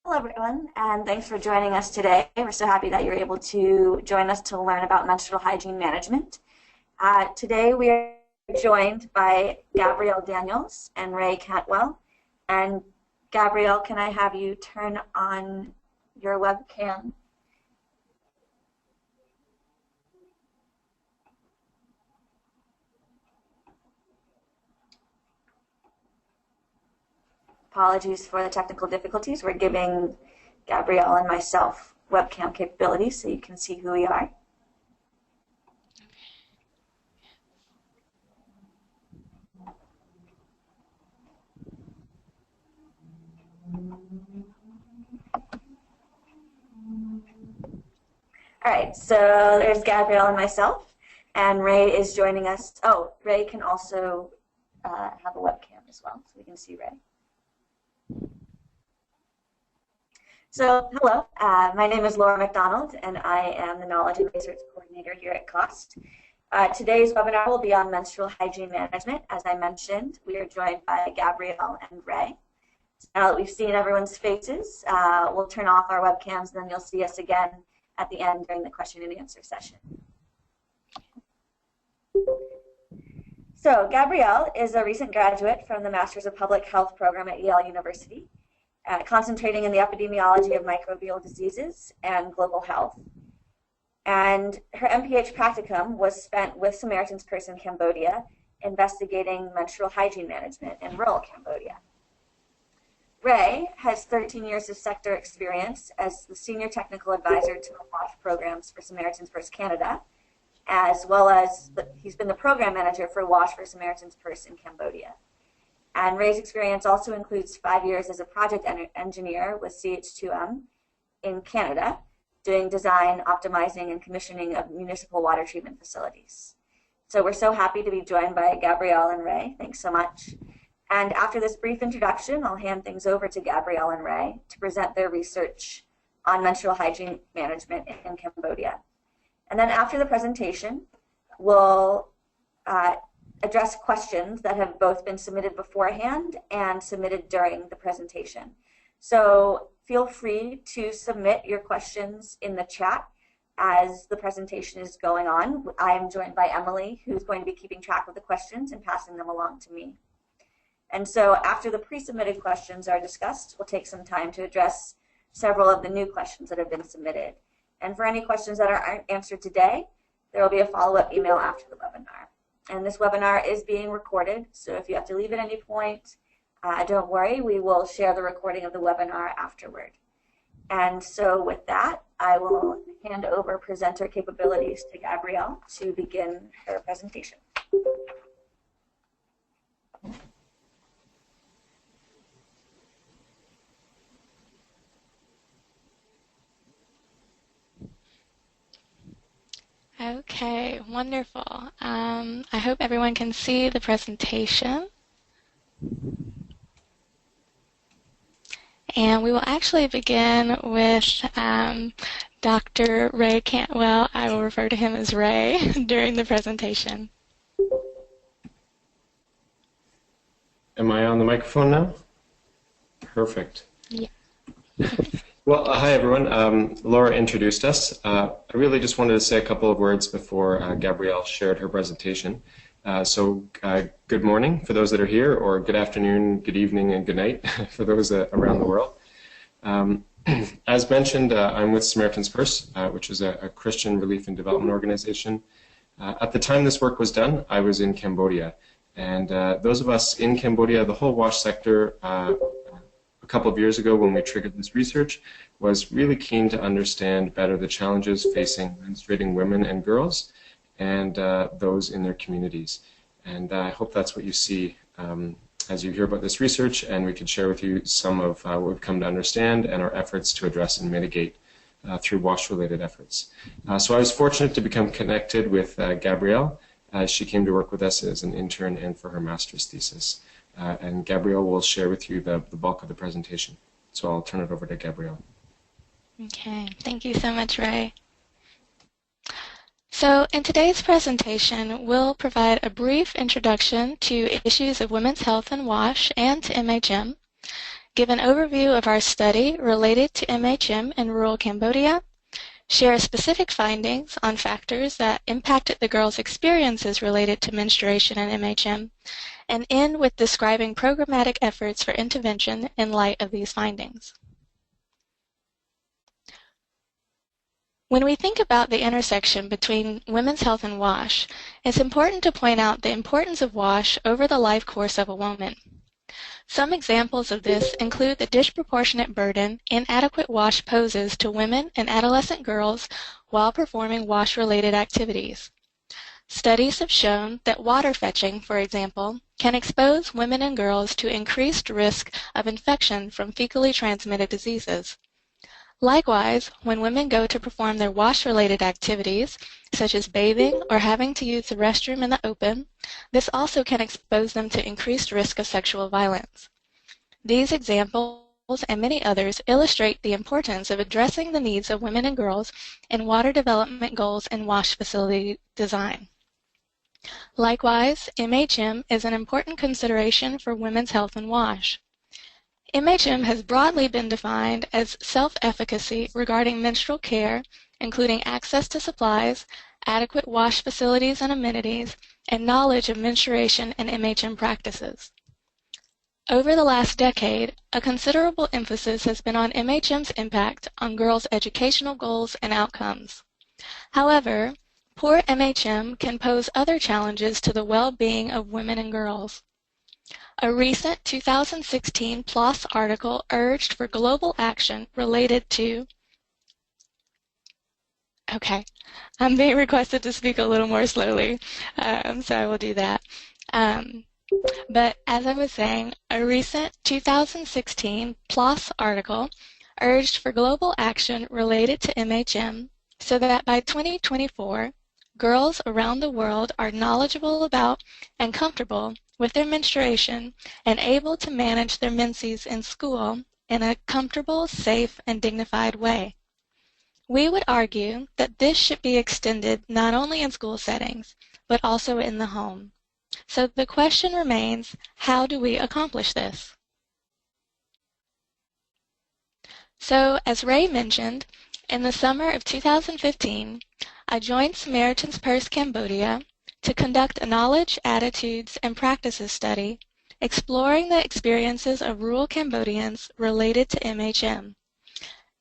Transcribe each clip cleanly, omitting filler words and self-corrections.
Hello, everyone, and thanks for joining us today. We're so happy that you're able to join us to learn about menstrual hygiene management. Today, we are joined by Gabrielle Daniels and Ray Cantwell. And Gabrielle, can I have you turn on your webcam? Apologies for the technical difficulties. We're giving Gabrielle and myself webcam capabilities so you can see who we are. All right, so there's Gabrielle and myself, and Ray is joining us. Oh, Ray can also have a webcam as well, so we can see Ray. So, hello, my name is Laura McDonald, and I am the Knowledge and Research Coordinator here at CAWST. Today's webinar will be on menstrual hygiene management. As I mentioned, we are joined by Gabrielle and Ray. So now that we've seen everyone's faces, we'll turn off our webcams, and then you'll see us again at the end during the question and answer session. So, Gabrielle is a recent graduate from the Masters of Public Health program at Yale University. Concentrating in the epidemiology of microbial diseases and global health. And her MPH practicum was spent with Samaritan's Purse in Cambodia, investigating menstrual hygiene management in rural Cambodia. Ray has 13 years of sector experience as the Senior Technical Advisor to the WASH programs for Samaritan's Purse Canada, as well as he's been the Program Manager for WASH for Samaritan's Purse in Cambodia. And Ray's experience also includes 5 years as a project engineer with CH2M in Canada, doing design, optimizing, and commissioning of municipal water treatment facilities. So we're so happy to be joined by Gabrielle and Ray. Thanks so much. And after this brief introduction, I'll hand things over to Gabrielle and Ray to present their research on menstrual hygiene management in Cambodia. And then after the presentation, we'll address questions that have both been submitted beforehand and submitted during the presentation. So feel free to submit your questions in the chat as the presentation is going on. I am joined by Emily, who's going to be keeping track of the questions and passing them along to me. And so after the pre-submitted questions are discussed, we'll take some time to address several of the new questions that have been submitted. And for any questions that aren't answered today, there will be a follow-up email after the webinar. And this webinar is being recorded, so if you have to leave at any point, don't worry, we will share the recording of the webinar afterward. And so with that, I will hand over presenter capabilities to Gabrielle to begin her presentation. Okay, wonderful. I hope everyone can see the presentation. And we will actually begin with Dr. Ray Cantwell. I will refer to him as Ray during the presentation. Am I on the microphone now? Perfect. Yeah. Well, hi everyone. Laura introduced us. I really just wanted to say a couple of words before Gabrielle shared her presentation. Good morning for those that are here, or good afternoon, good evening, and good night for those around the world. As mentioned, I'm with Samaritan's Purse, which is a Christian relief and development organization. At the time this work was done, I was in Cambodia. And those of us in Cambodia, the whole WASH sector, a couple of years ago when we triggered this research, was really keen to understand better the challenges facing menstruating women and girls and those in their communities. And I hope that's what you see as you hear about this research, and we can share with you some of what we've come to understand and our efforts to address and mitigate through WASH-related efforts. So I was fortunate to become connected with Gabrielle as she came to work with us as an intern and for her master's thesis. And Gabrielle will share with you the bulk of the presentation. So I'll turn it over to Gabrielle. Okay, thank you so much, Ray. So in today's presentation, we'll provide a brief introduction to issues of women's health and WASH and to MHM, give an overview of our study related to MHM in rural Cambodia, share specific findings on factors that impacted the girls' experiences related to menstruation and MHM, and end with describing programmatic efforts for intervention in light of these findings. When we think about the intersection between women's health and WASH, it's important to point out the importance of WASH over the life course of a woman. Some examples of this include the disproportionate burden inadequate WASH poses to women and adolescent girls while performing WASH-related activities. Studies have shown that water fetching, for example, can expose women and girls to increased risk of infection from fecally transmitted diseases. Likewise, when women go to perform their WASH-related activities, such as bathing or having to use the restroom in the open, this also can expose them to increased risk of sexual violence. These examples and many others illustrate the importance of addressing the needs of women and girls in water development goals and WASH facility design. Likewise, MHM is an important consideration for women's health and WASH. MHM has broadly been defined as self-efficacy regarding menstrual care, including access to supplies, adequate WASH facilities and amenities, and knowledge of menstruation and MHM practices. Over the last decade, a considerable emphasis has been on MHM's impact on girls' educational goals and outcomes. However, poor MHM can pose other challenges to the well-being of women and girls. A recent 2016 PLOS article urged for global action related to... Okay, I'm being requested to speak a little more slowly, so I will do that. But as I was saying, a recent 2016 PLOS article urged for global action related to MHM so that by 2024, girls around the world are knowledgeable about and comfortable with their menstruation and able to manage their menses in school in a comfortable, safe, and dignified way. We would argue that this should be extended not only in school settings, but also in the home. So the question remains, how do we accomplish this? So, as Ray mentioned, in the summer of 2015, I joined Samaritan's Purse Cambodia to conduct a knowledge, attitudes, and practices study exploring the experiences of rural Cambodians related to MHM.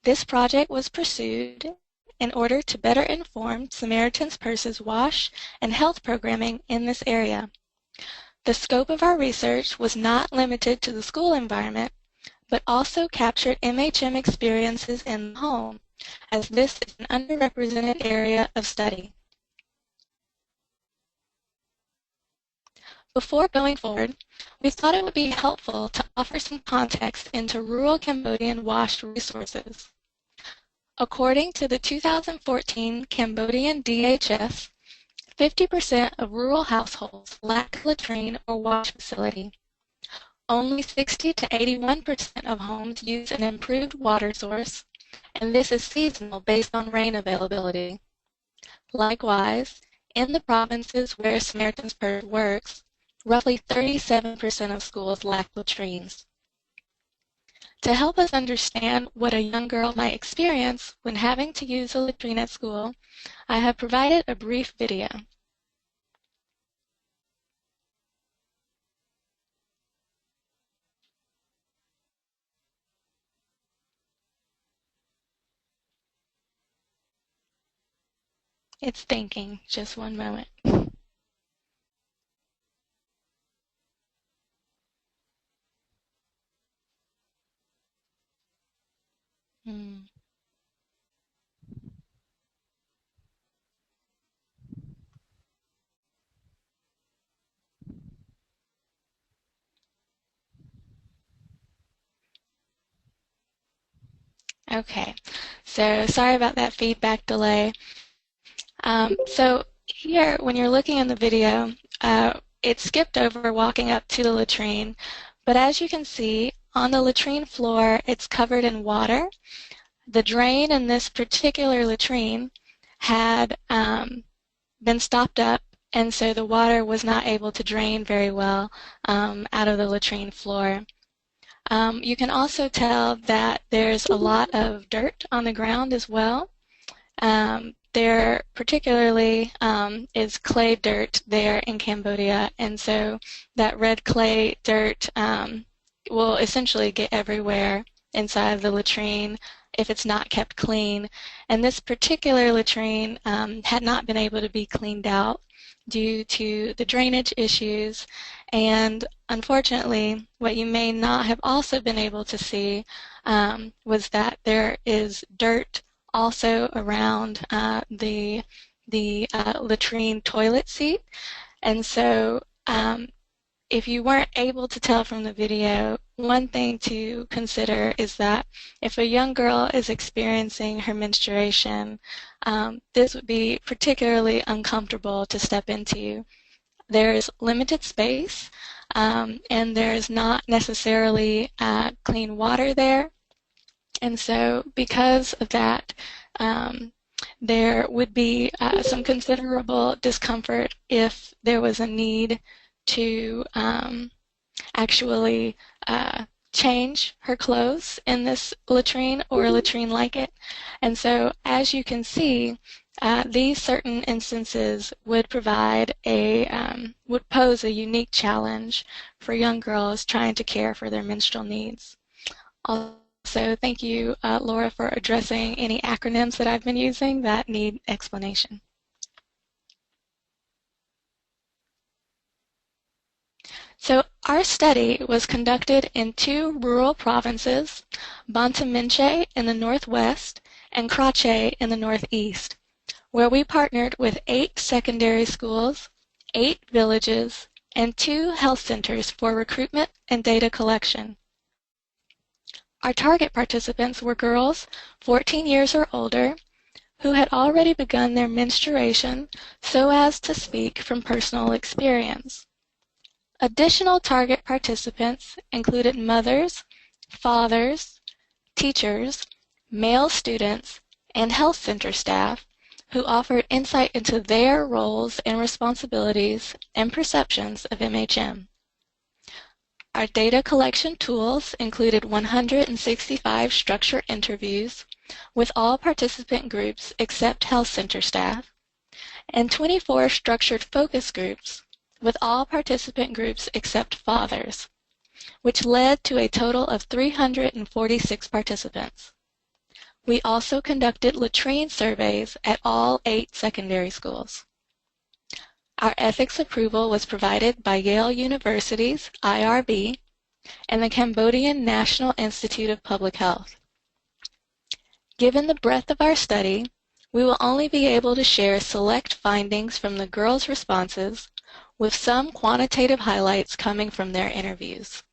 This project was pursued in order to better inform Samaritan's Purse's WASH and health programming in this area. The scope of our research was not limited to the school environment, but also captured MHM experiences in the home, as this is an underrepresented area of study. Before going forward, we thought it would be helpful to offer some context into rural Cambodian WASH resources. According to the 2014 Cambodian DHS, 50% of rural households lack a latrine or wash facility. Only 60 to 81% of homes use an improved water source, and this is seasonal based on rain availability. Likewise, in the provinces where Samaritan's Purse works, roughly 37% of schools lack latrines. To help us understand what a young girl might experience when having to use a latrine at school, I have provided a brief video. It's thinking. Just one moment. Okay, so sorry about that feedback delay. So here, when you're looking in the video, it skipped over walking up to the latrine, but as you can see, on the latrine floor, it's covered in water. The drain in this particular latrine had been stopped up, and so the water was not able to drain very well out of the latrine floor. You can also tell that there's a lot of dirt on the ground as well. There particularly is clay dirt there in Cambodia, and so that red clay dirt will essentially get everywhere inside of the latrine if it's not kept clean. And this particular latrine had not been able to be cleaned out due to the drainage issues, and unfortunately what you may not have also been able to see was that there is dirt also around the latrine toilet seat. And so if you weren't able to tell from the video, one thing to consider is that if a young girl is experiencing her menstruation, this would be particularly uncomfortable to step into. There is limited space, and there is not necessarily clean water there. And so because of that, there would be some considerable discomfort if there was a need to actually change her clothes in this latrine or a latrine like it. And so as you can see, these certain instances would provide would pose a unique challenge for young girls trying to care for their menstrual needs. Also, thank you, Laura, for addressing any acronyms that I've been using that need explanation. So our study was conducted in 2 rural provinces, Bantaminche in the northwest and Krache in the northeast, where we partnered with 8 secondary schools, 8 villages, and 2 health centers for recruitment and data collection. Our target participants were girls 14 years or older who had already begun their menstruation so as to speak from personal experience. Additional target participants included mothers, fathers, teachers, male students, and health center staff who offered insight into their roles and responsibilities and perceptions of MHM. Our data collection tools included 165 structured interviews with all participant groups except health center staff, and 24 structured focus groups with all participant groups except fathers, which led to a total of 346 participants. We also conducted latrine surveys at all 8 secondary schools. Our ethics approval was provided by Yale University's IRB and the Cambodian National Institute of Public Health. Given the breadth of our study, we will only be able to share select findings from the girls' responses, with some quantitative highlights coming from their interviews.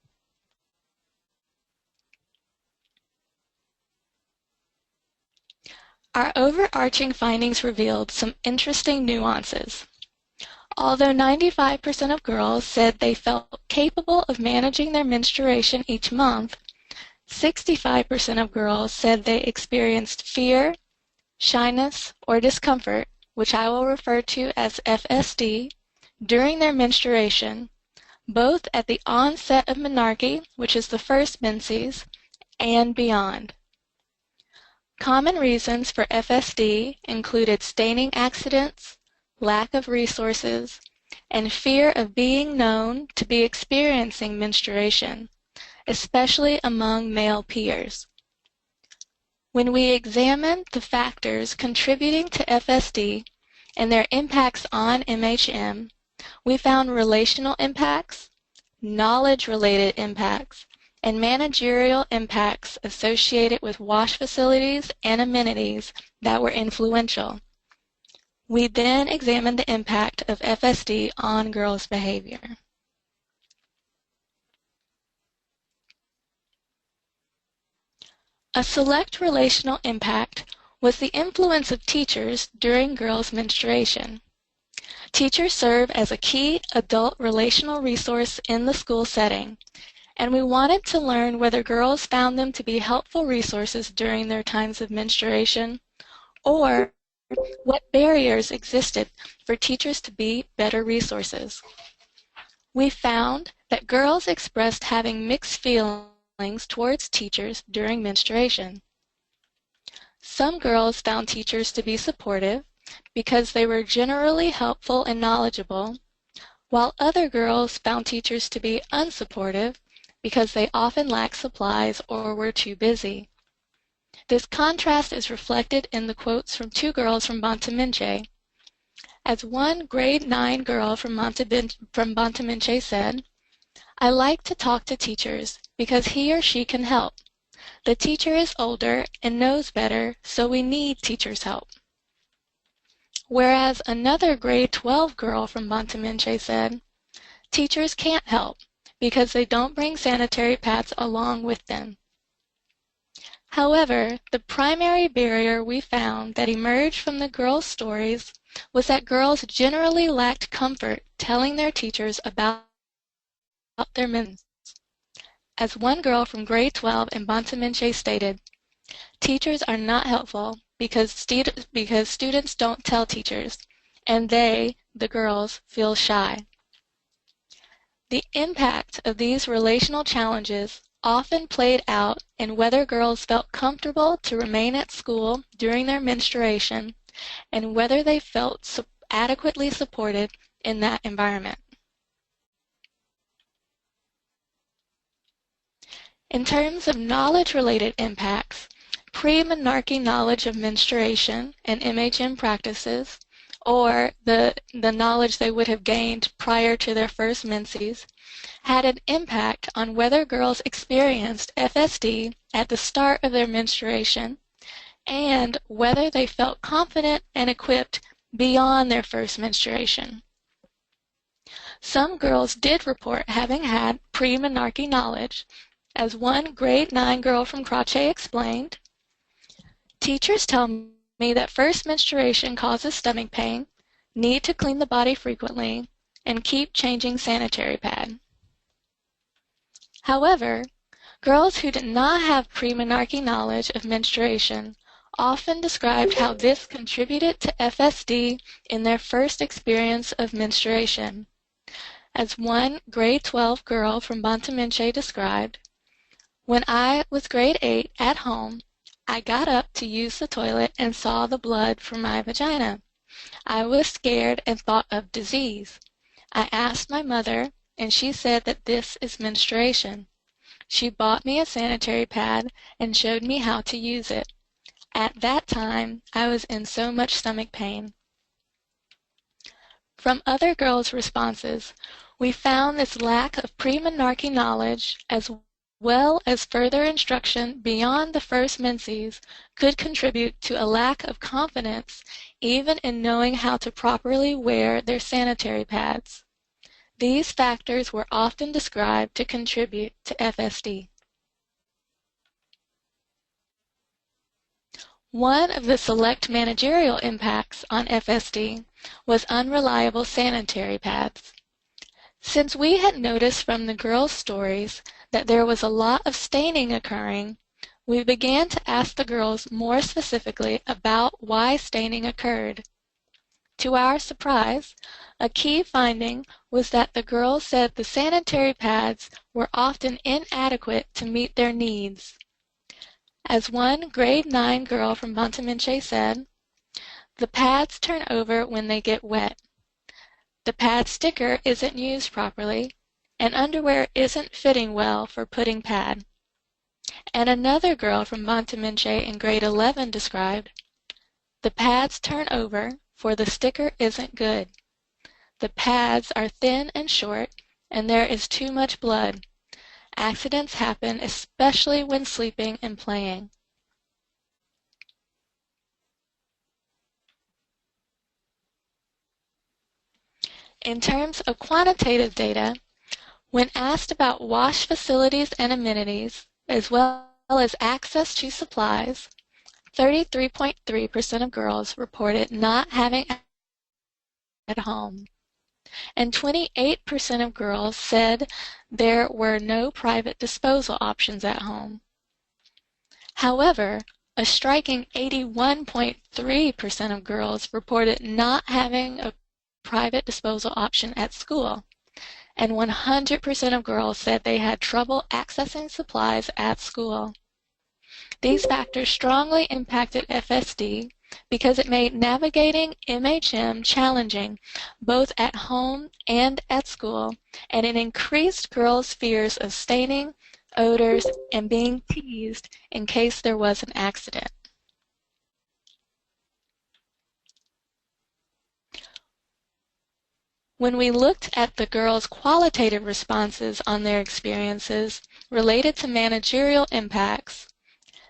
Our overarching findings revealed some interesting nuances. Although 95% of girls said they felt capable of managing their menstruation each month, 65% of girls said they experienced fear, shyness, or discomfort, which I will refer to as FSD, during their menstruation, both at the onset of menarche, which is the first menses, and beyond. Common reasons for FSD included staining accidents, lack of resources, and fear of being known to be experiencing menstruation, especially among male peers. When we examined the factors contributing to FSD and their impacts on MHM, we found relational impacts, knowledge-related impacts, and managerial impacts associated with wash facilities and amenities that were influential. We then examined the impact of FSD on girls' behavior. A select relational impact was the influence of teachers during girls' menstruation. Teachers serve as a key adult relational resource in the school setting, and we wanted to learn whether girls found them to be helpful resources during their times of menstruation, or what barriers existed for teachers to be better resources. We found that girls expressed having mixed feelings feelings towards teachers during menstruation. Some girls found teachers to be supportive because they were generally helpful and knowledgeable, while other girls found teachers to be unsupportive because they often lacked supplies or were too busy. This contrast is reflected in the quotes from two girls from Bantaminche. As one grade 9 girl from Bantaminche said, "I like to talk to teachers because he or she can help. The teacher is older and knows better, so we need teachers' help." Whereas another grade 12 girl from Bantaminche said, "Teachers can't help because they don't bring sanitary pads along with them." However, the primary barrier we found that emerged from the girls' stories was that girls generally lacked comfort telling their teachers about their menstruation. As one girl from grade 12 in Bantaminche stated, "Teachers are not helpful because students don't tell teachers, and they, the girls, feel shy." The impact of these relational challenges often played out in whether girls felt comfortable to remain at school during their menstruation and whether they felt adequately supported in that environment. In terms of knowledge-related impacts, pre-menarche knowledge of menstruation and MHM practices, or the knowledge they would have gained prior to their first menses, had an impact on whether girls experienced FSD at the start of their menstruation and whether they felt confident and equipped beyond their first menstruation. Some girls did report having had pre-menarche knowledge. As one grade 9 girl from Crawche explained, "Teachers tell me that first menstruation causes stomach pain, need to clean the body frequently, and keep changing sanitary pad." However, girls who did not have pre-menarche knowledge of menstruation often described how this contributed to FSD in their first experience of menstruation. As one grade 12 girl from Bantaminche described, "When I was grade 8 at home, I got up to use the toilet and saw the blood from my vagina. I was scared and thought of disease. I asked my mother, and she said that this is menstruation. She bought me a sanitary pad and showed me how to use it. At that time, I was in so much stomach pain." From other girls' responses, we found this lack of pre-menarche knowledge as well as further instruction beyond the first menses could contribute to a lack of confidence even in knowing how to properly wear their sanitary pads. These factors were often described to contribute to FSD. One of the select managerial impacts on FSD was unreliable sanitary pads. Since we had noticed from the girls' stories that there was a lot of staining occurring, we began to ask the girls more specifically about why staining occurred. To our surprise, a key finding was that the girls said the sanitary pads were often inadequate to meet their needs. As one grade 9 girl from Bantaminche said, "The pads turn over when they get wet. The pad sticker isn't used properly, and underwear isn't fitting well for putting pad." And another girl from Bantaminche in grade 11 described, "The pads turn over, for the sticker isn't good. The pads are thin and short, and there is too much blood. Accidents happen, especially when sleeping and playing." In terms of quantitative data, when asked about wash facilities and amenities, as well as access to supplies, 33.3% of girls reported not having at home, and 28% of girls said there were no private disposal options at home. However, a striking 81.3% of girls reported not having a private disposal option at school, and 100% of girls said they had trouble accessing supplies at school. These factors strongly impacted FSD because it made navigating MHM challenging both at home and at school, and it increased girls' fears of staining, odors, and being teased in case there was an accident. When we looked at the girls' qualitative responses on their experiences related to managerial impacts,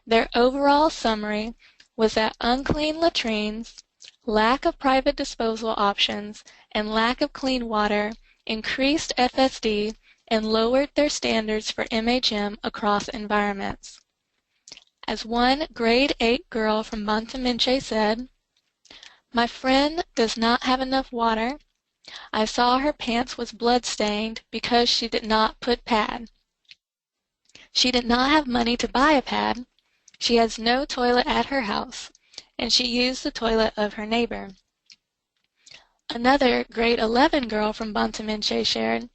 their overall summary was that unclean latrines, lack of private disposal options, and lack of clean water increased FSD and lowered their standards for MHM across environments. As one grade 8 girl from Bantaminche said, "My friend does not have enough water. I saw her pants was blood-stained because she did not put pad. She did not have money to buy a pad. She has no toilet at her house, and she used the toilet of her neighbor." Another grade 11 girl from Bantaminche shared,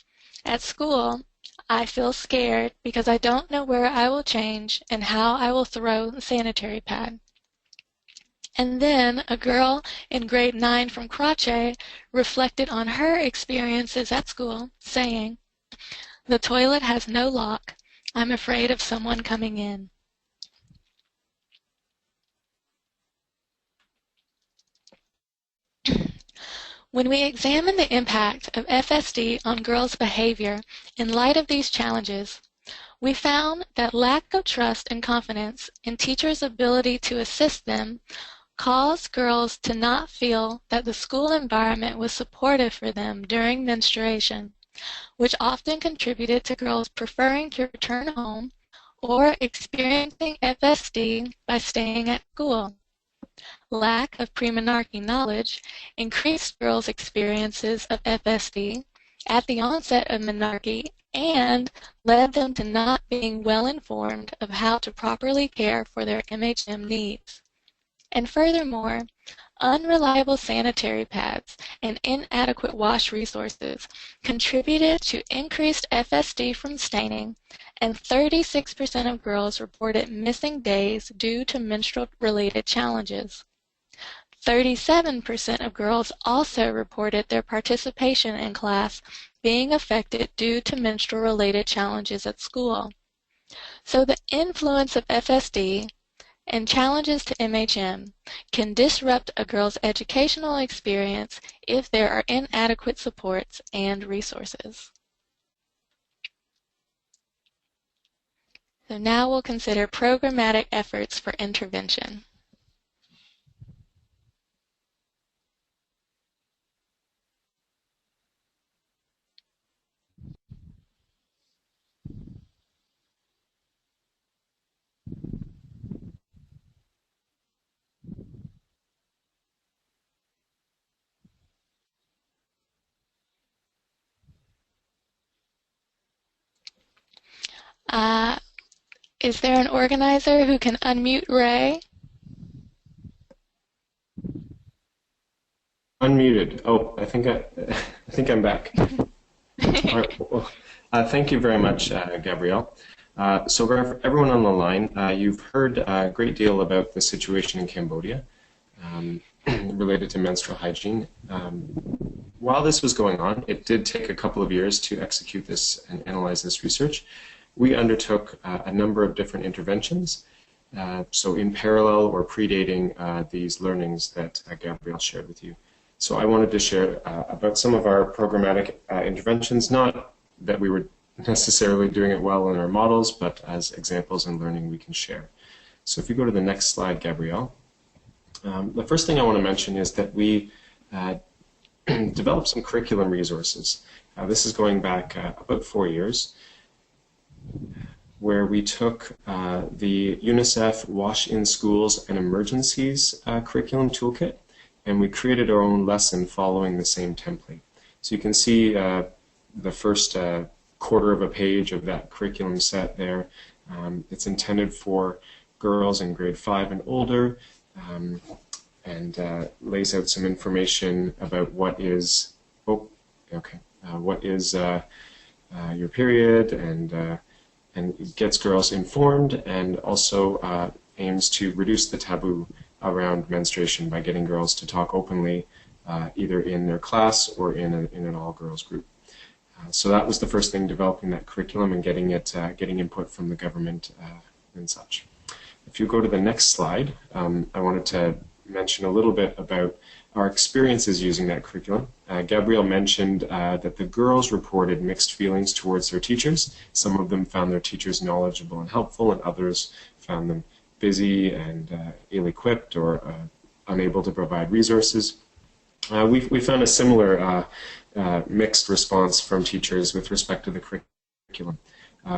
"At school, I feel scared because I don't know where I will change and how I will throw the sanitary pad." And then a girl in grade 9 from Crache reflected on her experiences at school, saying, "The toilet has no lock. I'm afraid of someone coming in." When we examine the impact of FSD on girls' behavior in light of these challenges, we found that lack of trust and confidence in teachers' ability to assist them caused girls to not feel that the school environment was supportive for them during menstruation, which often contributed to girls preferring to return home or experiencing FSD by staying at school. Lack of premenarche knowledge increased girls' experiences of FSD at the onset of menarche and led them to not being well informed of how to properly care for their MHM needs. And furthermore, unreliable sanitary pads and inadequate wash resources contributed to increased FSD from staining, and 36% of girls reported missing days due to menstrual-related challenges. 37% of girls also reported their participation in class being affected due to menstrual-related challenges at school. So the influence of FSD and challenges to MHM can disrupt a girl's educational experience if there are inadequate supports and resources. So now we'll consider programmatic efforts for intervention. Is there an organizer who can unmute Ray? Unmuted. Oh, I think I'm back. All right. Well, thank you very much, Gabrielle. So for everyone on the line, you've heard a great deal about the situation in Cambodia related to menstrual hygiene. While this was going on, it did take a couple of years to execute this and analyze this research. We undertook a number of different interventions, so in parallel or predating these learnings that Gabrielle shared with you. So I wanted to share about some of our programmatic interventions, not that we were necessarily doing it well in our models, but as examples and learning we can share. So if you go to the next slide, Gabrielle. The first thing I want to mention is that we developed some curriculum resources. This is going back about 4 years, where we took the UNICEF Wash in Schools and Emergencies curriculum toolkit, and we created our own lesson following the same template. So you can see the first quarter of a page of that curriculum set there. It's intended for girls in grade 5 and older, and lays out some information about what is, what is your period, and gets girls informed, and also aims to reduce the taboo around menstruation by getting girls to talk openly, either in their class or in an all-girls group. So that was the first thing, developing that curriculum and getting input from the government and such. If you go to the next slide, I wanted to mention a little bit about our experiences using that curriculum. Gabrielle mentioned that the girls reported mixed feelings towards their teachers. Some of them found their teachers knowledgeable and helpful, and others found them busy and ill-equipped or unable to provide resources. We found a similar mixed response from teachers with respect to the curriculum.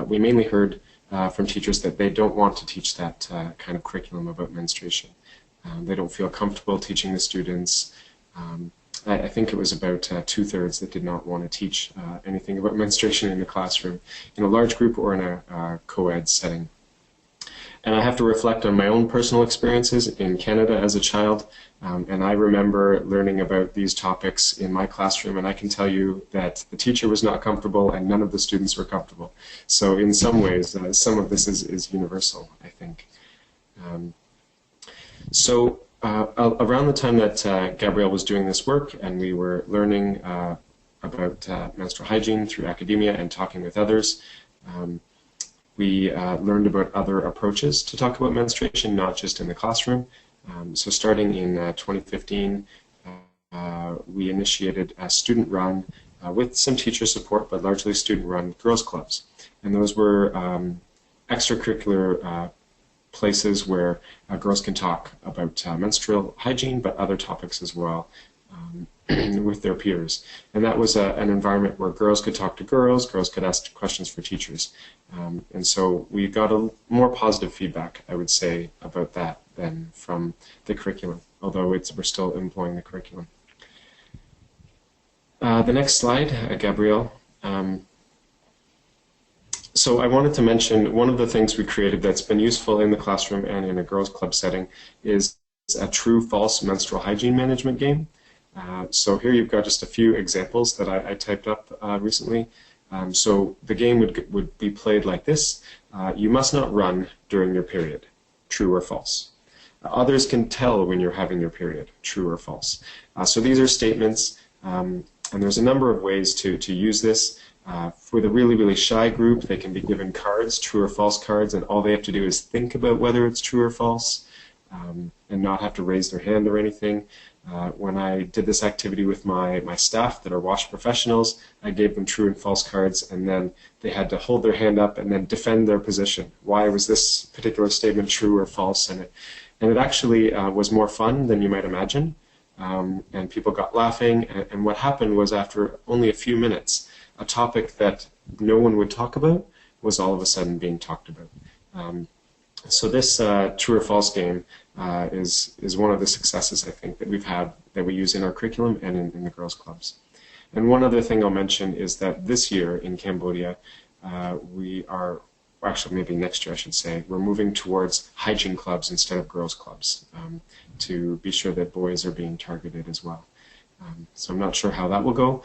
We mainly heard from teachers that they don't want to teach that kind of curriculum about menstruation. They don't feel comfortable teaching the students. I think it was about 2/3 that did not want to teach anything about menstruation in the classroom, in a large group or in a co-ed setting. And I have to reflect on my own personal experiences in Canada as a child, and I remember learning about these topics in my classroom, and I can tell you that the teacher was not comfortable and none of the students were comfortable. So in some ways, some of this is universal, I think. So around the time that Gabrielle was doing this work and we were learning about menstrual hygiene through academia and talking with others, we learned about other approaches to talk about menstruation, not just in the classroom. So starting in 2015, we initiated a student-run, with some teacher support, but largely student-run girls' clubs. And those were extracurricular places where girls can talk about menstrual hygiene, but other topics as well, with their peers. And that was an environment where girls could talk to girls could ask questions for teachers. And so we got a more positive feedback, I would say, about that than from the curriculum, although we're still employing the curriculum. The next slide, Gabrielle. So I wanted to mention one of the things we created that's been useful in the classroom and in a girls' club setting is a true-false menstrual hygiene management game. So here you've got just a few examples that I typed up recently. So the game would be played like this. You must not run during your period, true or false. Others can tell when you're having your period, true or false. So these are statements, and there's a number of ways to use this. For the really, really shy group, they can be given cards, true or false cards, and all they have to do is think about whether it's true or false, and not have to raise their hand or anything. When I did this activity with my staff that are WASH professionals, I gave them true and false cards, and then they had to hold their hand up and then defend their position. Why was this particular statement true or false? And it actually was more fun than you might imagine, and people got laughing, and what happened was after only a few minutes, a topic that no one would talk about was all of a sudden being talked about. So this true or false game is one of the successes, I think, that we've had, that we use in our curriculum and in the girls' clubs. And one other thing I'll mention is that this year in Cambodia, we are, actually maybe next year I should say, we're moving towards hygiene clubs instead of girls' clubs to be sure that boys are being targeted as well. So I'm not sure how that will go,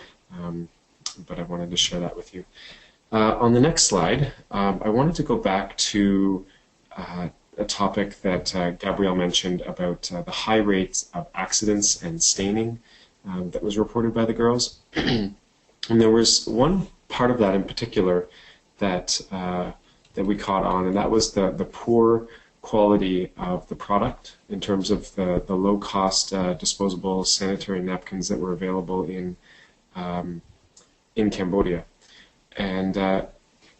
but I wanted to share that with you. On the next slide, I wanted to go back to a topic that Gabrielle mentioned about the high rates of accidents and staining that was reported by the girls. And there was one part of that in particular that we caught on, and that was the poor quality of the product in terms of the low-cost disposable sanitary napkins that were available in Cambodia. And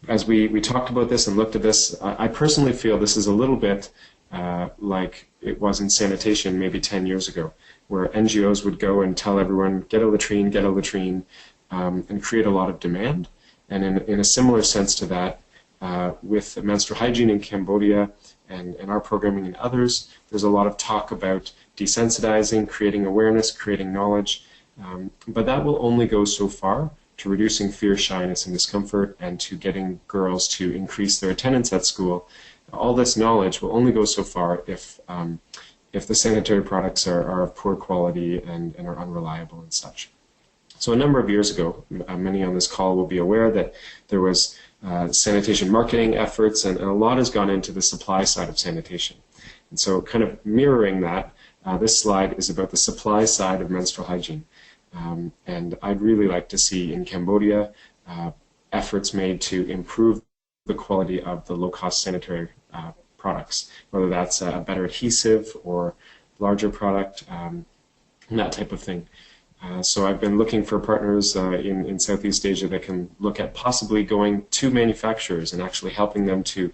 as we talked about this and looked at this, I personally feel this is a little bit like it was in sanitation maybe 10 years ago, where NGOs would go and tell everyone, get a latrine, and create a lot of demand. And in a similar sense to that, with menstrual hygiene in Cambodia and our programming and others, there's a lot of talk about desensitizing, creating awareness, creating knowledge, but that will only go so far to reducing fear, shyness, and discomfort, and to getting girls to increase their attendance at school. All this knowledge will only go so far if the sanitary products are of poor quality and are unreliable and such. So a number of years ago, many on this call will be aware that there was sanitation marketing efforts, and a lot has gone into the supply side of sanitation. And so kind of mirroring that, this slide is about the supply side of menstrual hygiene. And I'd really like to see in Cambodia efforts made to improve the quality of the low-cost sanitary products, whether that's a better adhesive or larger product, that type of thing. So I've been looking for partners in Southeast Asia that can look at possibly going to manufacturers and actually helping them to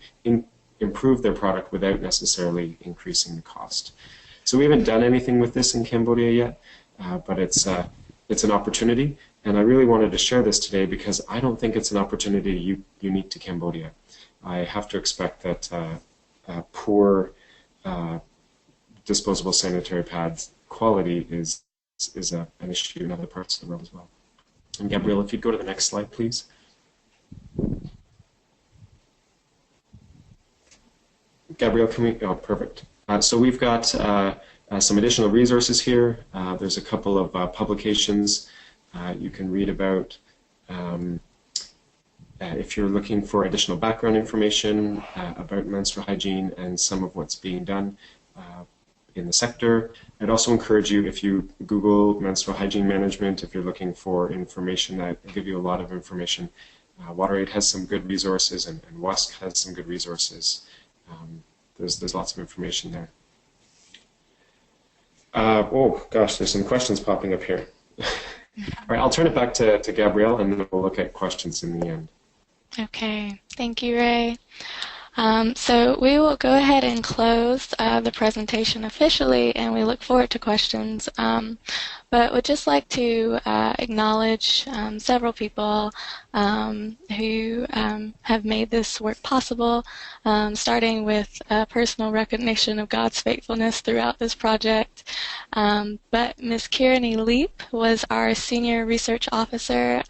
improve their product without necessarily increasing the cost. So we haven't done anything with this in Cambodia yet, but it's an opportunity, and I really wanted to share this today because I don't think it's an opportunity unique to Cambodia. I have to expect that poor disposable sanitary pads quality is an issue in other parts of the world as well. And Gabrielle, if you'd go to the next slide, please. Gabrielle, can we? Oh, perfect. So we've got some additional resources here. There's a couple of publications you can read about. If you're looking for additional background information about menstrual hygiene and some of what's being done in the sector, I'd also encourage you, if you Google menstrual hygiene management, if you're looking for information that will give you a lot of information, WaterAid has some good resources, and WASC has some good resources. There's lots of information there. Oh gosh, there's some questions popping up here. All right, I'll turn it back to Gabrielle, and then we'll look at questions in the end. Okay, thank you, Ray. So we will go ahead and close the presentation officially, and we look forward to questions. But would just like to acknowledge several people who have made this work possible, starting with personal recognition of God's faithfulness throughout this project. But Ms. Kirani Leap was our senior research officer,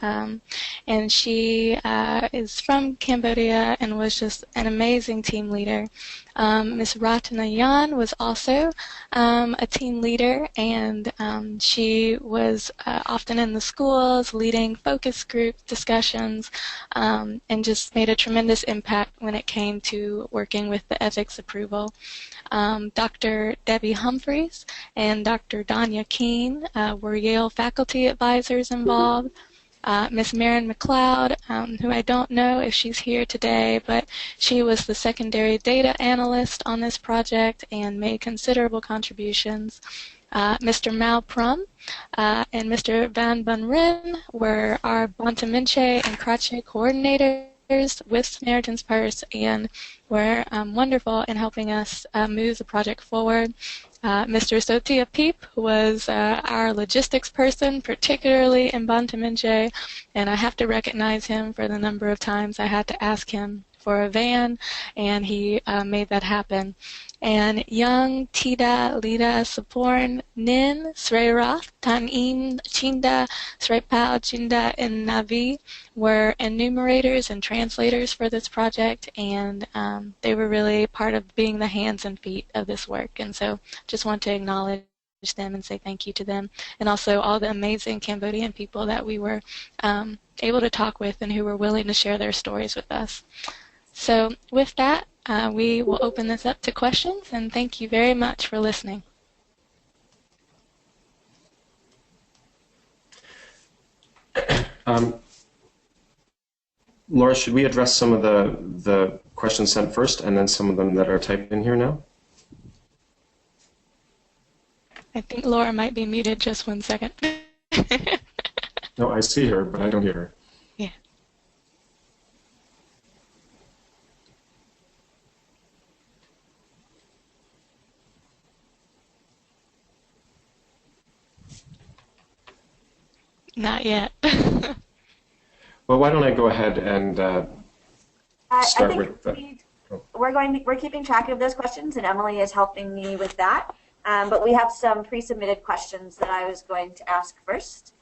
and she is from Cambodia and was just an amazing team leader. Ms. Ratna Yan was also a team leader, and she was often in the schools leading focus group discussions, and just made a tremendous impact when it came to working with the ethics approval. Dr. Debbie Humphreys and Dr. Danya Keene were Yale faculty advisors involved. Miss Marin McLeod, who I don't know if she's here today, but she was the secondary data analyst on this project and made considerable contributions. Mr. Mao Prum and Mr. Van Bunrin were our Bantaminche and Krache coordinators with Samaritan's Purse and were wonderful in helping us move the project forward. Mr. Sotia Peep was our logistics person, particularly in Bantaminche, and I have to recognize him for the number of times I had to ask him for a van, and he made that happen. And Young, Tida, Lida, Saporn, Nin, Sreyrath, Tanin, Chinda, Sreypao, Chinda, and Navi were enumerators and translators for this project, and they were really part of being the hands and feet of this work. And so just want to acknowledge them and say thank you to them, and also all the amazing Cambodian people that we were able to talk with and who were willing to share their stories with us. So with that, we will open this up to questions, and thank you very much for listening. Laura, should we address some of the questions sent first, and then some of them that are typed in here now? I think Laura might be muted. Just 1 second. No, I see her, but I don't hear her. Yeah. Not yet. Well, why don't I go ahead and start with that? We're keeping track of those questions, and Emily is helping me with that. But we have some pre-submitted questions that I was going to ask first,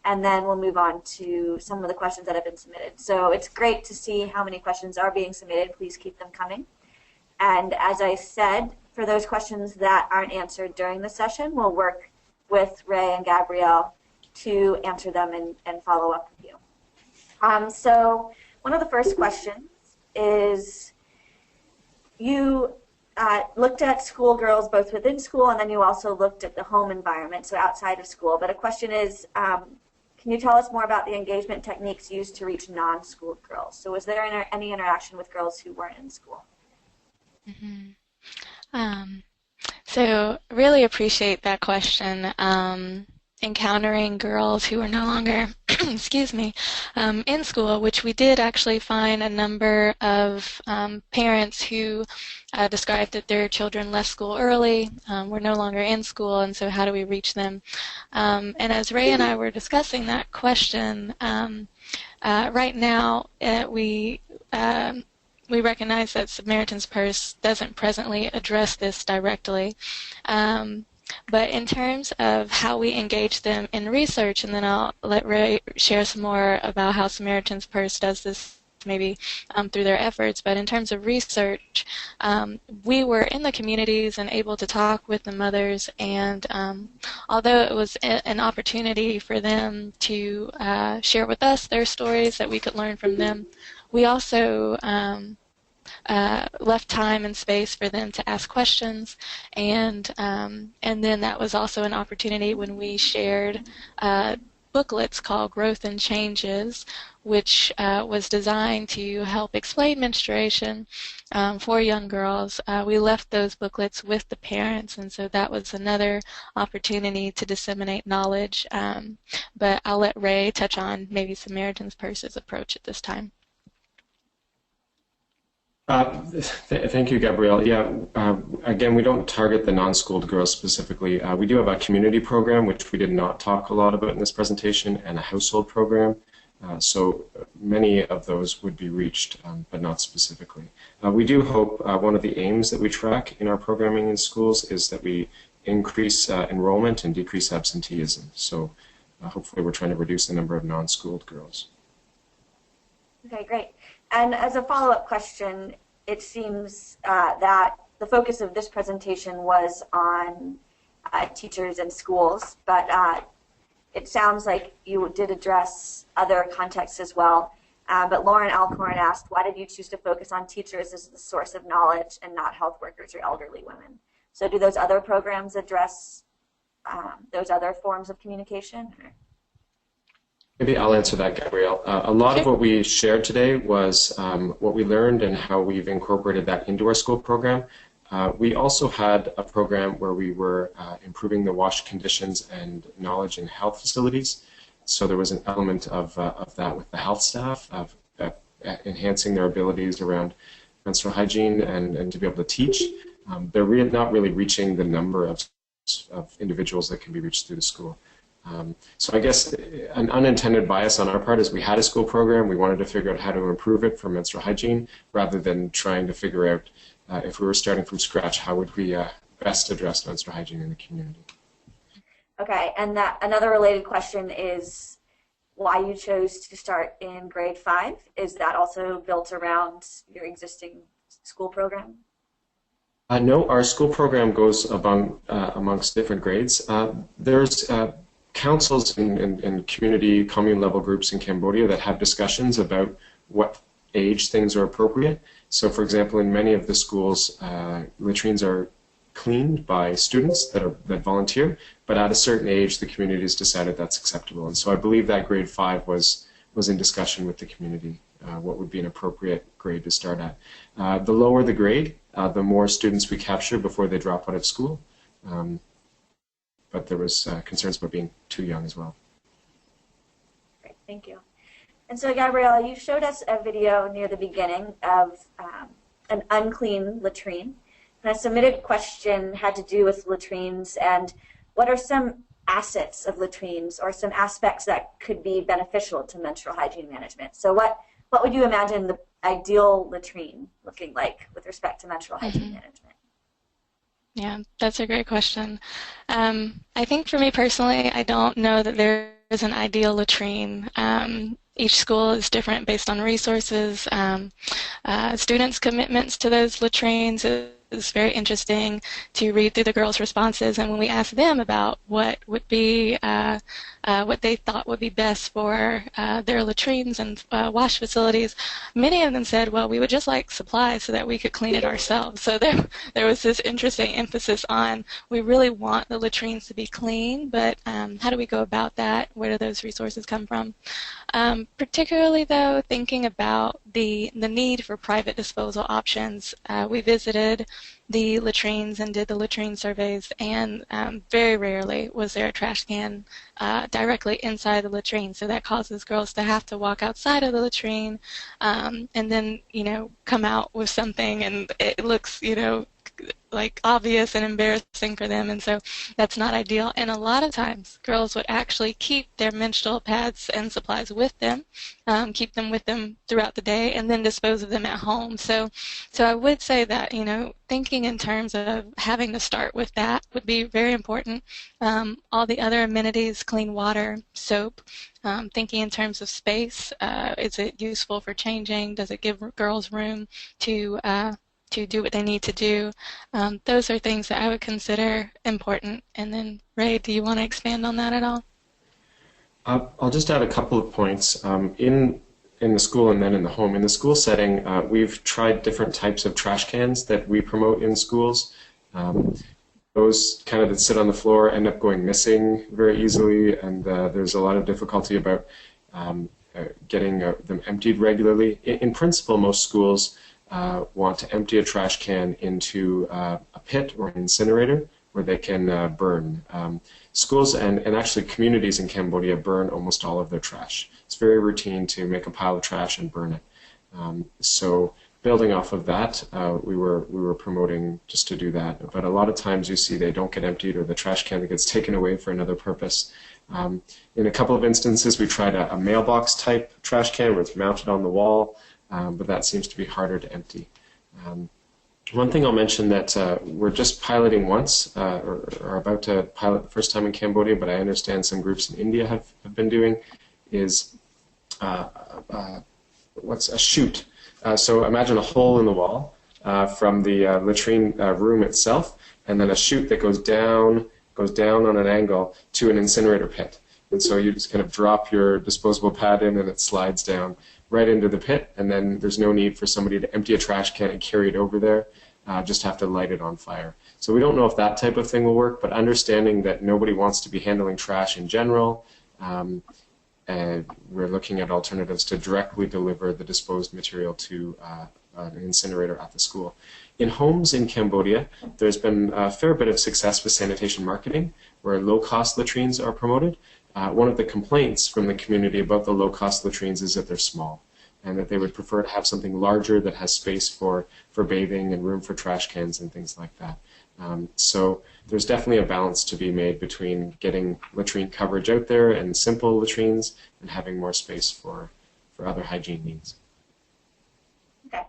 and then we'll move on to some of the questions that have been submitted. So it's great to see how many questions are being submitted. Please keep them coming. And as I said, for those questions that aren't answered during the session, we'll work with Ray and Gabrielle to answer them and follow up with you. So one of the first questions is, you looked at schoolgirls both within school, and then you also looked at the home environment, so outside of school. But a question is, can you tell us more about the engagement techniques used to reach non-school girls? So was there any interaction with girls who weren't in school? So really appreciate that question. Encountering girls who are no longer, excuse me, in school, which we did actually find a number of parents who described that their children left school early, were no longer in school, and so how do we reach them? And as Ray and I were discussing that question, right now we recognize that Samaritan's Purse doesn't presently address this directly. But in terms of how we engage them in research, and then I'll let Ray share some more about how Samaritan's Purse does this maybe through their efforts, but in terms of research, we were in the communities and able to talk with the mothers, and although it was an opportunity for them to share with us their stories that we could learn from them, we also left time and space for them to ask questions, and then that was also an opportunity when we shared booklets called Growth and Changes, which was designed to help explain menstruation for young girls. We left those booklets with the parents, and so that was another opportunity to disseminate knowledge. But I'll let Ray touch on maybe Samaritan's Purse's approach at this time. Thank you, Gabrielle. Yeah, again, we don't target the non-schooled girls specifically. We do have a community program, which we did not talk a lot about in this presentation, and a household program. So many of those would be reached, but not specifically. We do hope one of the aims that we track in our programming in schools is that we increase enrollment and decrease absenteeism. So hopefully we're trying to reduce the number of non-schooled girls. Okay, great. And as a follow-up question, it seems that the focus of this presentation was on teachers and schools, but it sounds like you did address other contexts as well. But Lauren Alcorn asked, why did you choose to focus on teachers as the source of knowledge and not health workers or elderly women? So do those other programs address those other forms of communication? Maybe I'll answer that, Gabrielle. A lot of what we shared today was what we learned and how we've incorporated that into our school program. We also had a program where we were improving the wash conditions and knowledge in health facilities. So there was an element of that with the health staff, of enhancing their abilities around menstrual hygiene and to be able to teach. They're not really reaching the number of individuals that can be reached through the school. So I guess an unintended bias on our part is we had a school program. We wanted to figure out how to improve it for menstrual hygiene rather than trying to figure out if we were starting from scratch, how would we best address menstrual hygiene in the community. Okay, and another related question is why you chose to start in grade 5. Is that also built around your existing school program? No, our school program goes amongst different grades. There's councils and community commune level groups in Cambodia that have discussions about what age things are appropriate. So for example, in many of the schools, latrines are cleaned by students that volunteer, but at a certain age the community has decided that's acceptable. And so I believe that grade 5 was in discussion with the community, what would be an appropriate grade to start at. The lower the grade, the more students we capture before they drop out of school. But there was concerns about being too young as well. Great, thank you. And so, Gabriella, you showed us a video near the beginning of an unclean latrine. And a submitted question had to do with latrines and what are some assets of latrines or some aspects that could be beneficial to menstrual hygiene management. So what would you imagine the ideal latrine looking like with respect to menstrual hygiene management? Yeah, that's a great question. I think for me personally, I don't know that there is an ideal latrine. Each school is different based on resources. Students' commitments to those latrines was very interesting to read through the girls' responses. And when we asked them about what would be what they thought would be best for their latrines and wash facilities, many of them said, well, we would just like supplies so that we could clean it ourselves. So there was this interesting emphasis on, we really want the latrines to be clean, but how do we go about that? Where do those resources come from? Particularly, though, thinking about the need for private disposal options, we visited the latrines and did the latrine surveys, and very rarely was there a trash can directly inside the latrine. So that causes girls to have to walk outside of the latrine and then, come out with something, and it looks, like obvious and embarrassing for them, and so that's not ideal. And a lot of times girls would actually keep their menstrual pads and supplies with them, keep them with them throughout the day, and then dispose of them at home. So I would say that, thinking in terms of having to start with that would be very important. All the other amenities, clean water, soap, thinking in terms of space, is it useful for changing? Does it give girls room to do what they need to do? Those are things that I would consider important. And then, Ray, do you want to expand on that at all? I'll just add a couple of points. In the school and then in the home. In the school setting, we've tried different types of trash cans that we promote in schools. Those kind of that sit on the floor end up going missing very easily, and there's a lot of difficulty about getting them emptied regularly. In principle, most schools want to empty a trash can into a pit or an incinerator where they can burn. Schools and actually communities in Cambodia burn almost all of their trash. It's very routine to make a pile of trash and burn it. So building off of that, we were promoting just to do that. But a lot of times you see they don't get emptied, or the trash can that gets taken away for another purpose. In a couple of instances, we tried a mailbox type trash can where it's mounted on the wall, but that seems to be harder to empty. One thing I'll mention that we're just piloting once, or about to pilot the first time in Cambodia, but I understand some groups in India have been doing, is what's a chute. So imagine a hole in the wall from the latrine room itself, and then a chute that goes down on an angle to an incinerator pit. And so you just kind of drop your disposable pad in, and it slides down right into the pit, and then there's no need for somebody to empty a trash can and carry it over there. Just have to light it on fire. So we don't know if that type of thing will work, but understanding that nobody wants to be handling trash in general, and we're looking at alternatives to directly deliver the disposed material to an incinerator at the school. In homes in Cambodia, there's been a fair bit of success with sanitation marketing, where low-cost latrines are promoted. One of the complaints from the community about the low-cost latrines is that they're small, and that they would prefer to have something larger that has space for bathing and room for trash cans and things like that. So there's definitely a balance to be made between getting latrine coverage out there and simple latrines and having more space for other hygiene needs. Okay,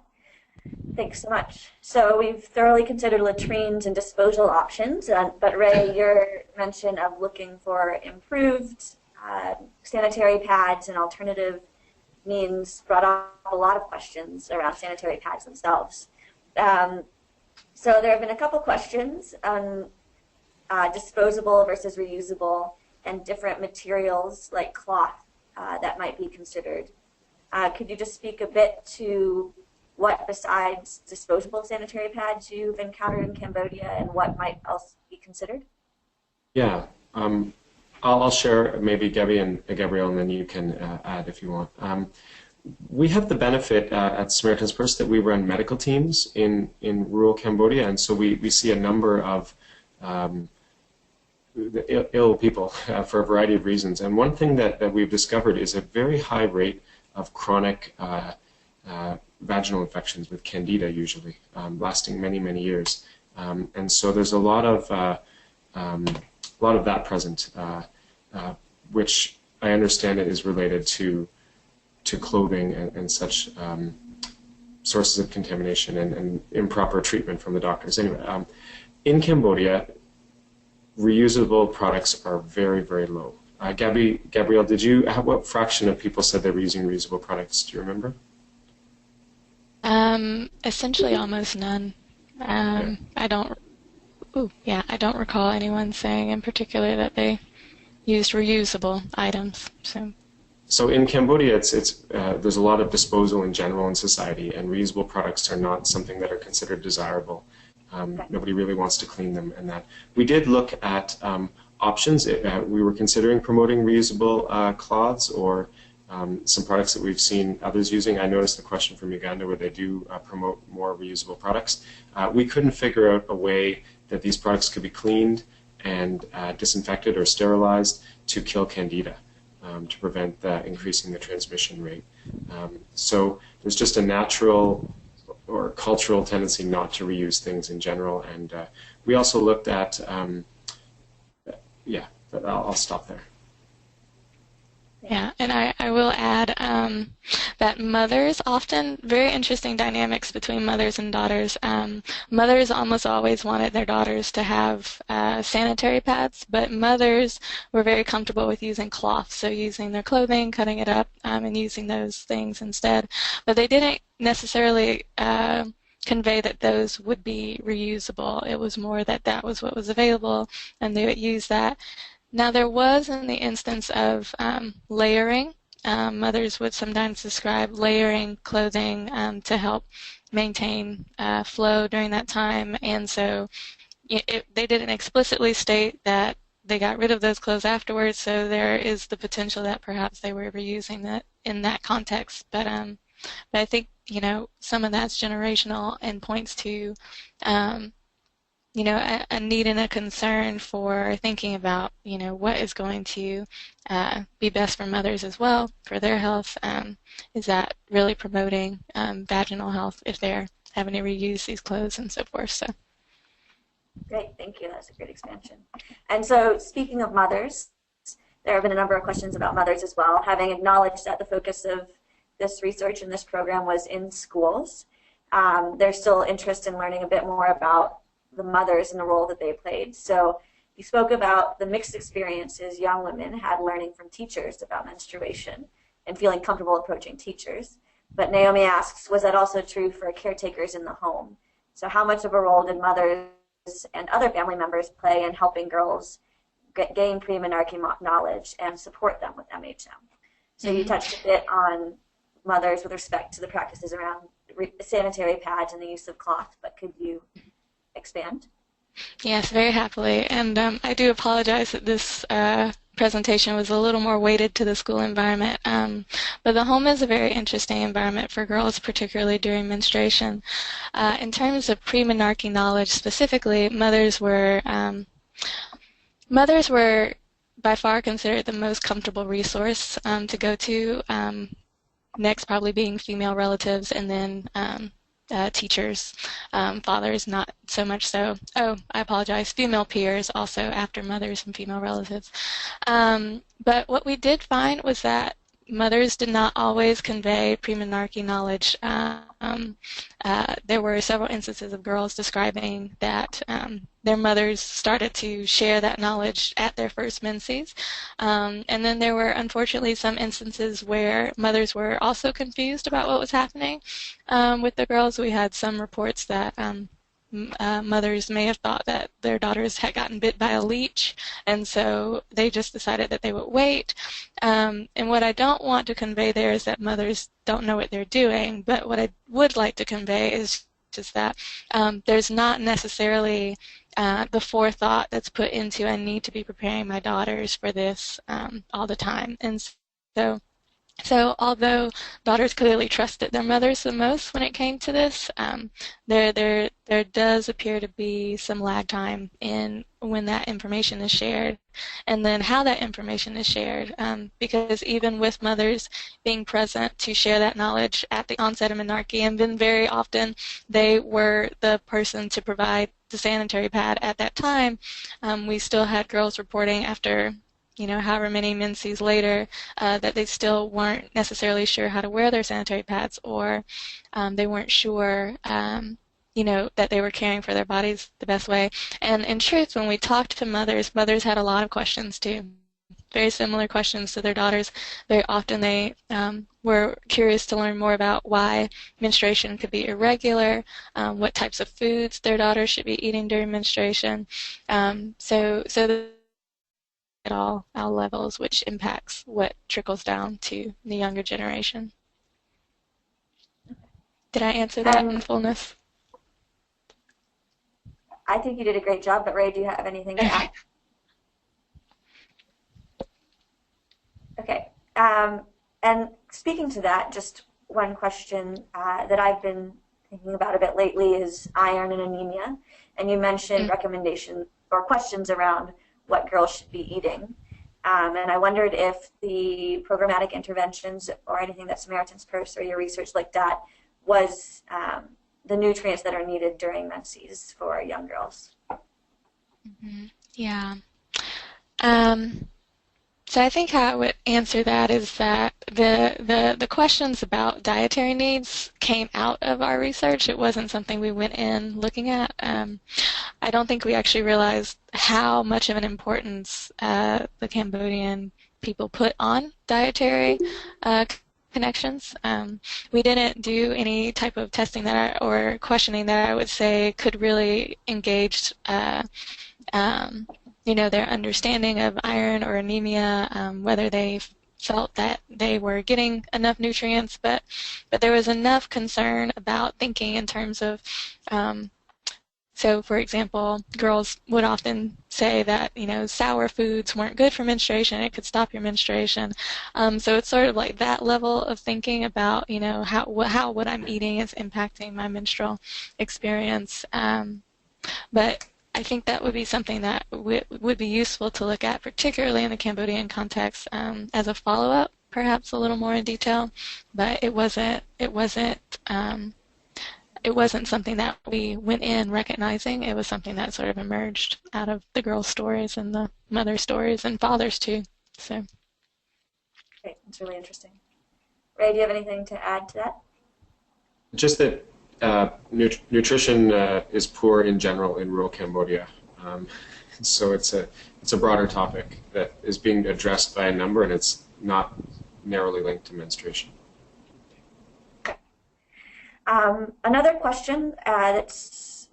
thanks so much. So we've thoroughly considered latrines and disposal options, but Ray, your mention of looking for improved sanitary pads and alternative means brought up a lot of questions around sanitary pads themselves. So there have been a couple questions on disposable versus reusable and different materials like cloth that might be considered. Could you just speak a bit to what besides disposable sanitary pads you've encountered in Cambodia and what might else be considered? Yeah, I'll share maybe Gabby and Gabrielle, and then you can add if you want. We have the benefit at Samaritan's Purse that we run medical teams in rural Cambodia, and so we see a number of ill people for a variety of reasons. And one thing that we've discovered is a very high rate of chronic vaginal infections with candida, usually lasting many, many years. And so there's a lot of that present, which I understand it is related to clothing and such sources of contamination and improper treatment from the doctors. Anyway, in Cambodia, reusable products are very, very low. Gabrielle, what fraction of people said they were using reusable products? Do you remember? Essentially almost none. I don't recall anyone saying in particular that they used reusable items. So in Cambodia, there's a lot of disposal in general in society, and reusable products are not something that are considered desirable. Nobody really wants to clean them, and that. We did look at options. We were considering promoting reusable cloths or some products that we've seen others using. I noticed the question from Uganda where they do promote more reusable products. We couldn't figure out a way that these products could be cleaned and disinfected or sterilized to kill candida, to prevent increasing the transmission rate. So there's just a natural or cultural tendency not to reuse things in general. And we also looked at, but I'll stop there. Yeah, and I will add that mothers often, very interesting dynamics between mothers and daughters. Mothers almost always wanted their daughters to have sanitary pads, but mothers were very comfortable with using cloth, so using their clothing, cutting it up, and using those things instead. But they didn't necessarily convey that those would be reusable. It was more that that was what was available, and they would use that. Now, there was, in the instance of layering, mothers would sometimes describe layering clothing to help maintain flow during that time, and so they didn't explicitly state that they got rid of those clothes afterwards, so there is the potential that perhaps they were reusing that in that context. But I think, some of that's generational and points to a need and a concern for thinking about, what is going to be best for mothers as well, for their health. Is that really promoting vaginal health if they're having to reuse these clothes and so forth? So. Great, thank you. That's a great expansion. And so speaking of mothers, there have been a number of questions about mothers as well. Having acknowledged that the focus of this research and this program was in schools, there's still interest in learning a bit more about the mothers and the role that they played. So you spoke about the mixed experiences young women had learning from teachers about menstruation and feeling comfortable approaching teachers. But Naomi asks, was that also true for caretakers in the home? So how much of a role did mothers and other family members play in helping girls gain pre-menarche knowledge and support them with MHM? So you touched a bit on mothers with respect to the practices around sanitary pads and the use of cloth, but could you expand? Yes, very happily. And I do apologize that this presentation was a little more weighted to the school environment. But the home is a very interesting environment for girls, particularly during menstruation. In terms of pre-menarche knowledge specifically, mothers were by far considered the most comfortable resource to go to. Next probably being female relatives, and then teachers, fathers not so much so. Oh, I apologize, female peers also after mothers and female relatives. But what we did find was that mothers did not always convey pre-menarche knowledge. There were several instances of girls describing that their mothers started to share that knowledge at their first menses. And then there were unfortunately some instances where mothers were also confused about what was happening with the girls. We had some reports that mothers may have thought that their daughters had gotten bit by a leech, and so they just decided that they would wait. And what I don't want to convey there is that mothers don't know what they're doing, but what I would like to convey is just that there's not necessarily the forethought that's put into I need to be preparing my daughters for this all the time. And so although daughters clearly trusted their mothers the most when it came to this, there does appear to be some lag time in when that information is shared, and then how that information is shared, because even with mothers being present to share that knowledge at the onset of menarche, and then very often they were the person to provide the sanitary pad at that time, we still had girls reporting after however many menses later, that they still weren't necessarily sure how to wear their sanitary pads, or they weren't sure, that they were caring for their bodies the best way. And in truth, when we talked to mothers, mothers had a lot of questions too. very similar questions to their daughters. Very often they were curious to learn more about why menstruation could be irregular, what types of foods their daughters should be eating during menstruation. So at all levels, which impacts what trickles down to the younger generation. Did I answer that in fullness? I think you did a great job, but Ray, do you have anything to add? Okay. And speaking to that, just one question that I've been thinking about a bit lately is iron and anemia. And you mentioned recommendations or questions around what girls should be eating. And I wondered if the programmatic interventions or anything that Samaritan's Purse or your research looked at was the nutrients that are needed during menses for young girls. Mm-hmm. Yeah. So I think how I would answer that is that the questions about dietary needs came out of our research. It wasn't something we went in looking at. I don't think we actually realized how much of an importance the Cambodian people put on dietary connections. We didn't do any type of testing or questioning that I would say could really engage their understanding of iron or anemia, whether they felt that they were getting enough nutrients, but there was enough concern about thinking in terms of, so for example, girls would often say that, sour foods weren't good for menstruation, it could stop your menstruation. So it's sort of like that level of thinking about, how what I'm eating is impacting my menstrual experience. But I think that would be something that would be useful to look at, particularly in the Cambodian context, as a follow-up, perhaps a little more in detail. But it wasn't something that we went in recognizing. It was something that sort of emerged out of the girls' stories and the mother stories and fathers too. So. Great, that's really interesting. Ray, do you have anything to add to that? Just that nutrition is poor in general in rural Cambodia, so it's a broader topic that is being addressed by a number, and it's not narrowly linked to menstruation. Another question that's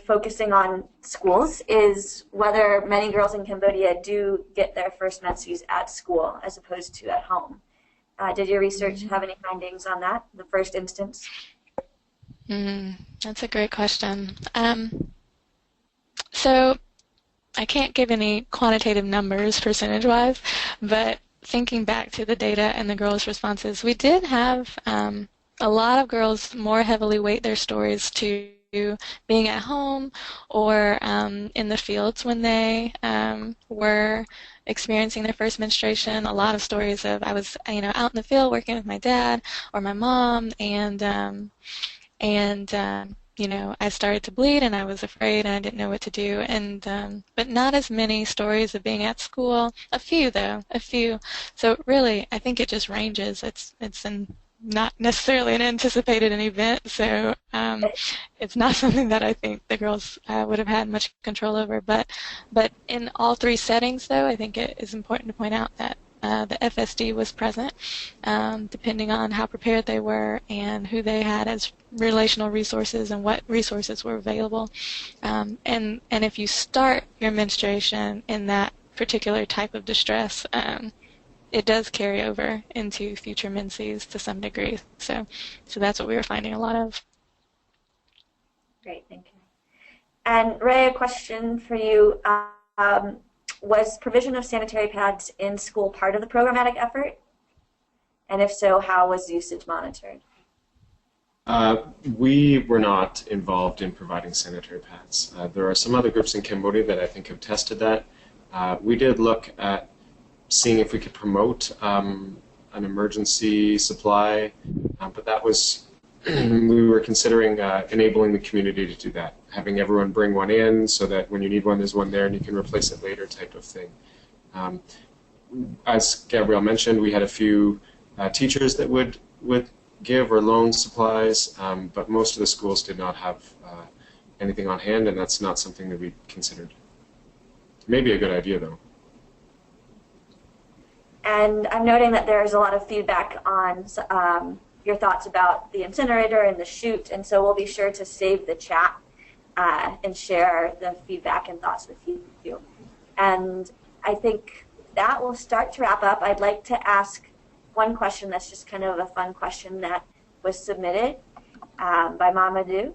focusing on schools is whether many girls in Cambodia do get their first menses at school as opposed to at home. Did your research have any findings on that, the first instance? That's a great question. So I can't give any quantitative numbers percentage-wise, but thinking back to the data and the girls' responses, we did have a lot of girls more heavily weight their stories to being at home or in the fields when they were experiencing their first menstruation. A lot of stories of I was out in the field working with my dad or my mom, and I started to bleed and I was afraid and I didn't know what to do. And but not as many stories of being at school. A few though, a few. So really, I think it just ranges. It's not necessarily an anticipated event, so it's not something that I think the girls would have had much control over. But in all three settings, though, I think it is important to point out that the FSD was present, depending on how prepared they were and who they had as relational resources and what resources were available. And if you start your menstruation in that particular type of distress, it does carry over into future menses to some degree. So that's what we were finding a lot of. Great, thank you. And Ray, a question for you. Was provision of sanitary pads in school part of the programmatic effort? And if so, how was usage monitored? We were not involved in providing sanitary pads. There are some other groups in Cambodia that I think have tested that. We did look at seeing if we could promote an emergency supply, but that was, we were considering enabling the community to do that, having everyone bring one in so that when you need one, there's one there and you can replace it later type of thing. As Gabrielle mentioned, we had a few teachers that would give or loan supplies, but most of the schools did not have anything on hand, and that's not something that we considered. Maybe a good idea, though. And I'm noting that there's a lot of feedback on your thoughts about the incinerator and the chute, and so we'll be sure to save the chat and share the feedback and thoughts with you. And I think that will start to wrap up. I'd like to ask one question that's just kind of a fun question that was submitted by Mamadou.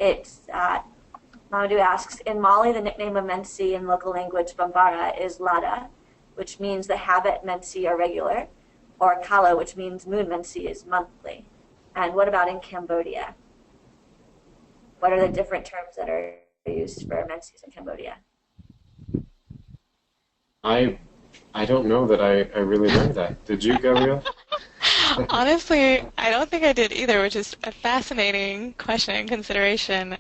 Mamadou asks, in Mali, the nickname of Mensi in local language Bambara is Lada, which means the habit Mensi are regular, or Kala, which means moon Mensi is monthly. And what about in Cambodia? What are the different terms that are used for Menses in Cambodia? I don't know that I really learned that. Did you, Gabrielle? Honestly, I don't think I did either, which is a fascinating question and consideration.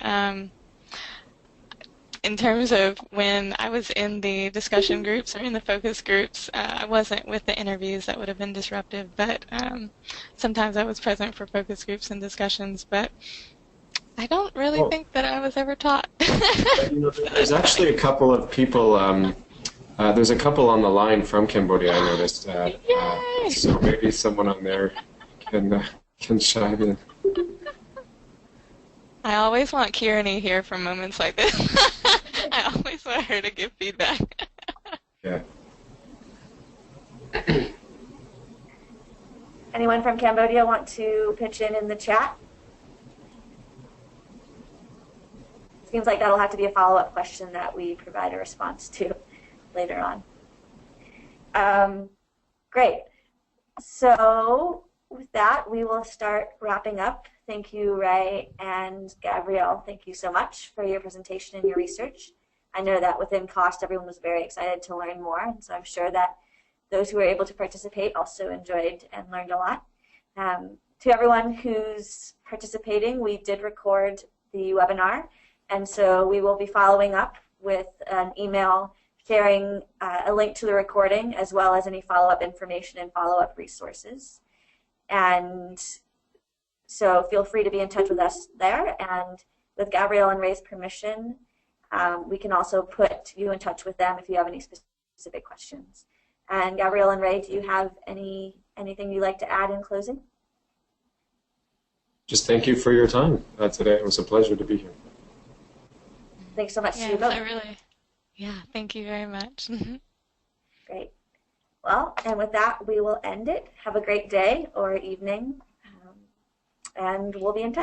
In terms of when I was in the discussion groups or in the focus groups, I wasn't with the interviews. That would have been disruptive, but sometimes I was present for focus groups and discussions, but I don't really think that I was ever taught. There's actually a couple of people, there's a couple on the line from Cambodia, I noticed. So maybe someone on there can chime in. I always want Kieran here for moments like this. I always want her to give feedback. Yeah. Anyone from Cambodia want to pitch in the chat? Seems like that'll have to be a follow-up question that we provide a response to later on. Great. So with that, we will start wrapping up. Thank you, Ray and Gabrielle. Thank you so much for your presentation and your research. I know that within CAWST, everyone was very excited to learn more, and so I'm sure that those who were able to participate also enjoyed and learned a lot. To everyone who's participating, we did record the webinar, and so we will be following up with an email sharing a link to the recording as well as any follow-up information and follow-up resources. And so feel free to be in touch with us there, and with Gabrielle and Ray's permission, we can also put you in touch with them if you have any specific questions. And Gabrielle and Ray, do you have anything you'd like to add in closing? Just thank you for your time today. It was a pleasure to be here. Thanks so much to you both. Thank you very much. Great. Well, and with that, we will end it. Have a great day or evening, and we'll be in touch.